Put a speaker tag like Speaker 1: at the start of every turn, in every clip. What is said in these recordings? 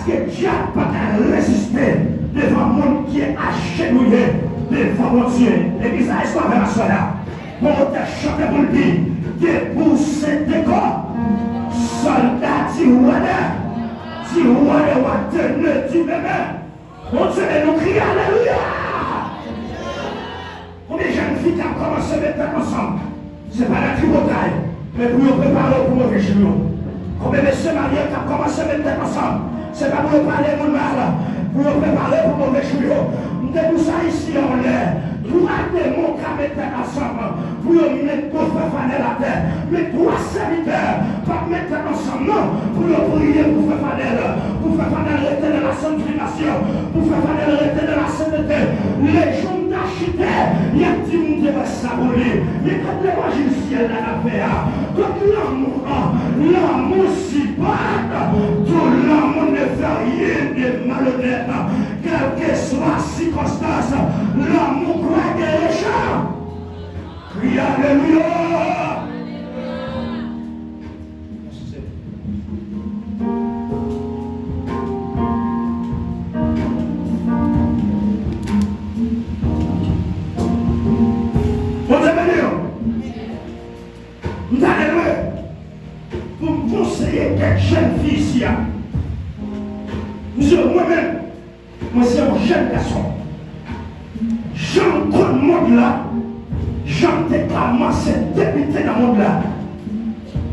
Speaker 1: que Dieu n'a pas résister devant un monde qui est agenouillé devant mon Dieu. L'église là, est-ce qu'on va faire là? Pour te chanter pour le dire, debout c'est décor. Soldat, tu vois, tu bébé. Mon Dieu, nous crions Alléluia. Combien de jeunes filles qui ont commencé à mettre ensemble? Ce n'est pas la tribotaille, mais pour nous préparer pour mauvais jours. Combien de messieurs mariés qui ont commencé à mettre ensemble? Ce n'est pas pour nous parler de mal, pour nous préparer pour mauvais jours. Nous avons ça ici en l'air. Trois démons qui mettent ensemble pour nous mettre pour faire faner la terre. Mais trois serviteurs pas mettre ensemble, non, pour nous prier pour faire faner de la sanctification, pour faire faner de la sainteté. Les gens d'architectes, il y a des gens qui vont s'abonner. Mais quand l'évangile ciel dans l'affaire, quand l'amour s'y bat, tout l'amour ne fait rien de malhonnête. Quelle que soit la circonstance, l'amour croit que les gens. Crie Alléluia. Pour me conseiller quelques jeunes filles ici. Moi-même, moi c'est un jeune garçon. J'en connais le monde là. J'en ai commencé à débuter dans le monde là.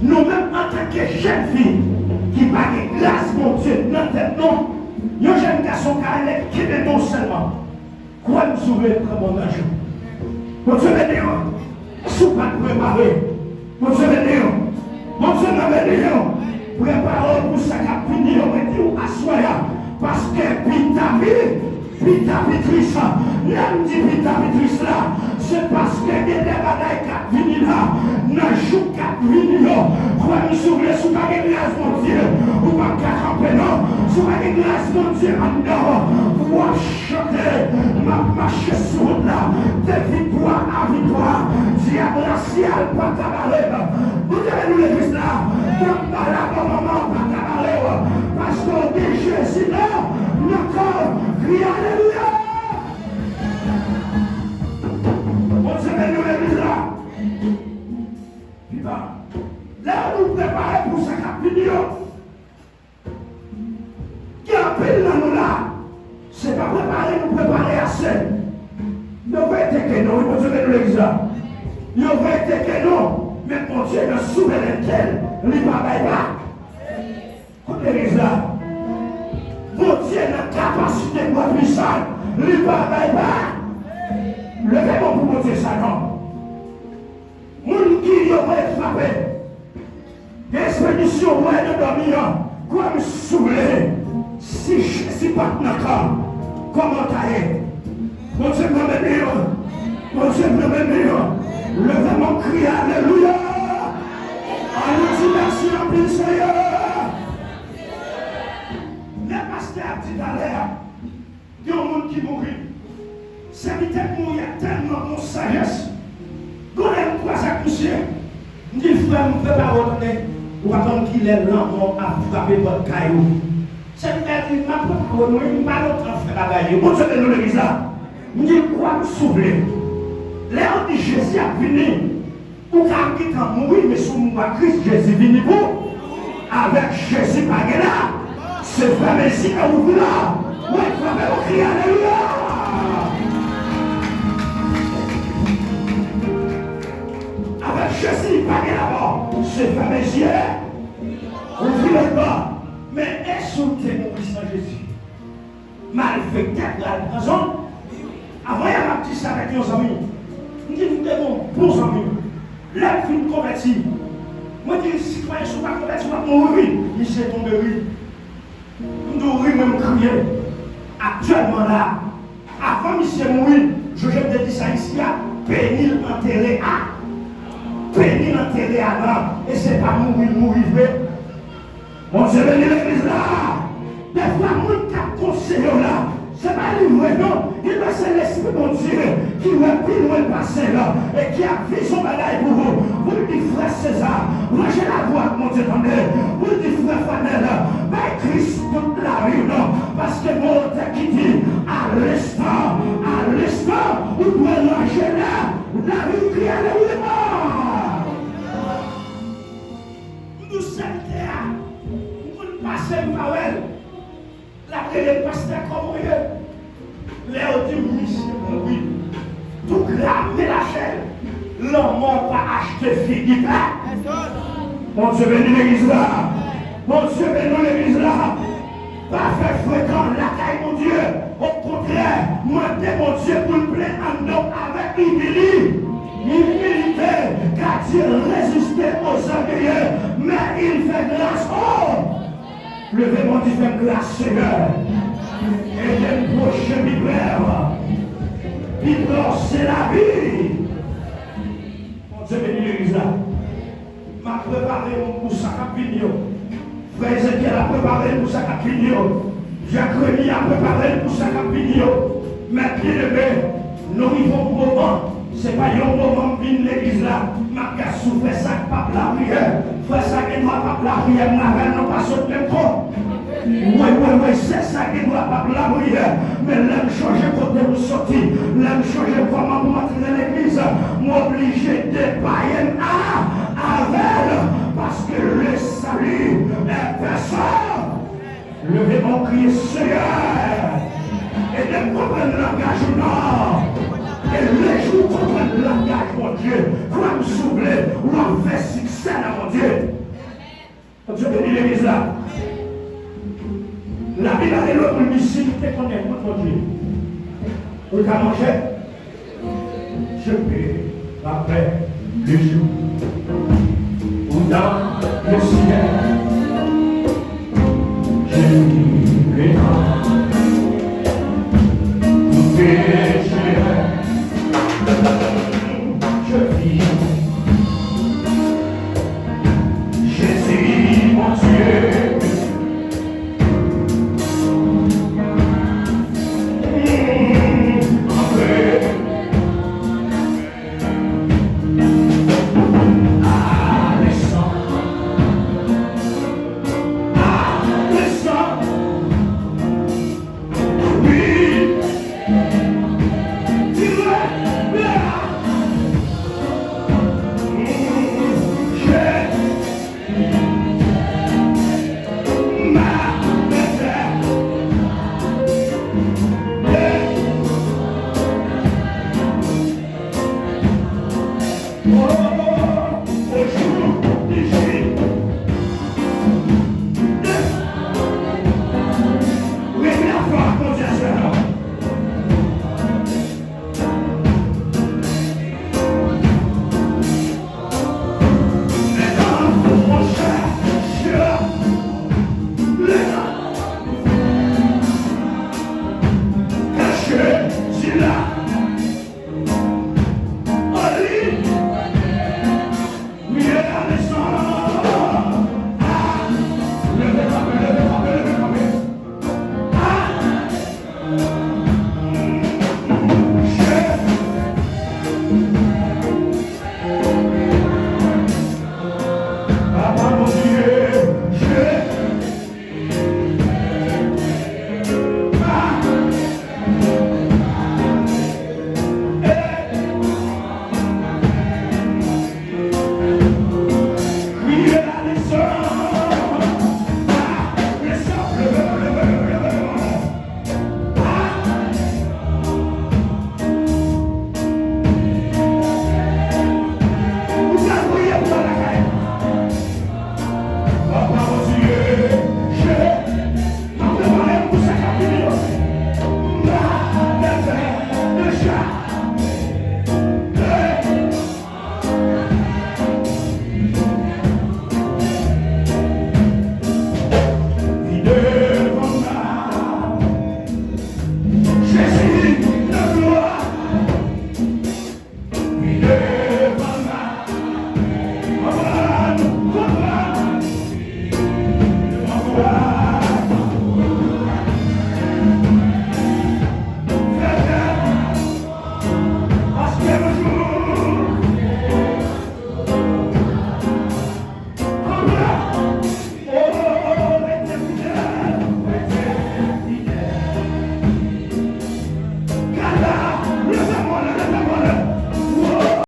Speaker 1: Nous-mêmes, en tant que jeunes filles, qui pas de grâce, mon Dieu, dans tête, non. Un jeune garçon qui est non seulement. Quoi nous sauver très bon âge. Mon Dieu, venez, sous pas préparé. Mon Dieu, venez, mon Dieu, venez, préparez pour ça qui a fini, on va dire, assoya. Parce que Pita Pétrice, l'homme dit Pita Pétrice là, c'est parce que des batailles qui ont fini là, dans le jour qui a fini là, quoi nous s'ouvrir sous la grâce, mon Dieu, ou pas qu'à camper, non, sous la grâce, mon Dieu, en dehors, pour chanter, marcher sur là, de victoire à victoire, diable racial, pas cabaret, vous avez nous l'église là, non pas là, pour maman, pas cabaret, parce qu'on dit Jésus là, encore, crie Alléluia. On se met nous l'église là. Puis là, nous préparons pour ça qu'a fini. Qui appelle là, nous là, c'est pas préparer, nous préparer assez. Nous avons été que non, on se met nous l'église là. Nous avons été que non, mais mon Dieu est souverain tel, il ne va pas. Écoute l'église là. Mon Dieu a la capacité de voir puissant. Il ne va pas. Levez-moi pour mon Dieu ça non. Moun qui y aurait frappé. Expédition ouais de dormir. Quoi me soulever. Si pas de camp. Comment t'as mon Dieu me bénir. Mon Dieu me bénir. Levez-moi crier Alléluia. Allez-y merci en plus Seigneur. Le pasteur a dit à l'air, il y a un monde qui mourit. C'est qu'il y a tellement de sagesse. Quand elle croise à coucher, il dit frère, ne peut pas retourner. Ou attendre qu'il est lent à frapper votre caillou. C'est qu'il dit, ma propre retourner, il m'a l'autre frère à gagner. Bon, c'est de l'église là. Il dit, quoi me souffler. L'air de Jésus a fini. Ou quand il a mourir, mais sous moi, Christ, Jésus venu pour. Avec Jésus, pas là. C'est frère ici à vous là. Oui, frère, on crie Alléluia. Avec Jésus, pas là-bas. C'est frère ici. Ouvrez le bas. Mais est-ce que tu es mort sans Jésus? Mal fait tête là, raison. Avant, il y a ma petite avec nos amis. Je dis, vous êtes bons amis. Là, vous êtes convertis. Moi, je dis, si citoyens ne sont pas convertis, vous êtes mourir. Il s'est tombé, oui. Nous même crier. Actuellement là, avant M. Mourir, je te dis ça ici, pénil enterré à. Pénil enterré à. Et c'est pas mourir vrai. On s'est venu l'église là. Des fois, moi, qui conseillé là. C'est pas livré, non. Il va c'est l'esprit de mon Dieu qui va plus loin passer là et qui a vu son bagaille pour vous. Vous dites frère César, rangez la voix, mon Dieu, attendez. Vous dites frère Fanel, bah Christ toute la rue. marcher là, la vie qui est là. Nous sommes là, nous passons par elle. La télé pasteur comme eux. Léo dit oui, tout cramer la chaîne. L'homme n'a pas acheté fini. Mon Dieu béni l'église là. Mon Dieu béni l'église là. Pas faire fréquent la caille, mon Dieu. Au contraire, moi, mon Dieu, pour le plaire en nous avec humilité. Humilité, car Dieu résistait aux orgueilleux, mais il fait grâce. Oh! Levez mon Dieu, fait grâce, Seigneur. Et le prochain Bible, c'est la vie. Mon Dieu béni l'église là. M'a préparé pour sa capignon. Frère Ézéchiel a préparé pour sa capignon. Jacques Rémy a préparé pour sa capignon. Mais bien aimé, nous vivons au moment. Ce n'est pas un moment de l'église là. Ma casse souffre ça pas la prière. Frère ça qui doit pas la prière. Ma non pas sur le temps. Oui, c'est ça qui doit pas la prière. Mais l'aime changer côté pour sortir. L'aime changer comment pour entrer dans l'église. M'obliger de payer avec. Parce que le salut est personne. Levez mon cri, Seigneur. Et de comprendre l'engagement. Et les jours comprendre l'engagement, mon Dieu. Comme souffler, ou en faire succès dans mon Dieu. Mon Dieu bénit l'église là. La Bible a dit l'autre missile qui connaît mon Dieu. Vous avez mangé? Je paie après le jour. Ou dans le ciel.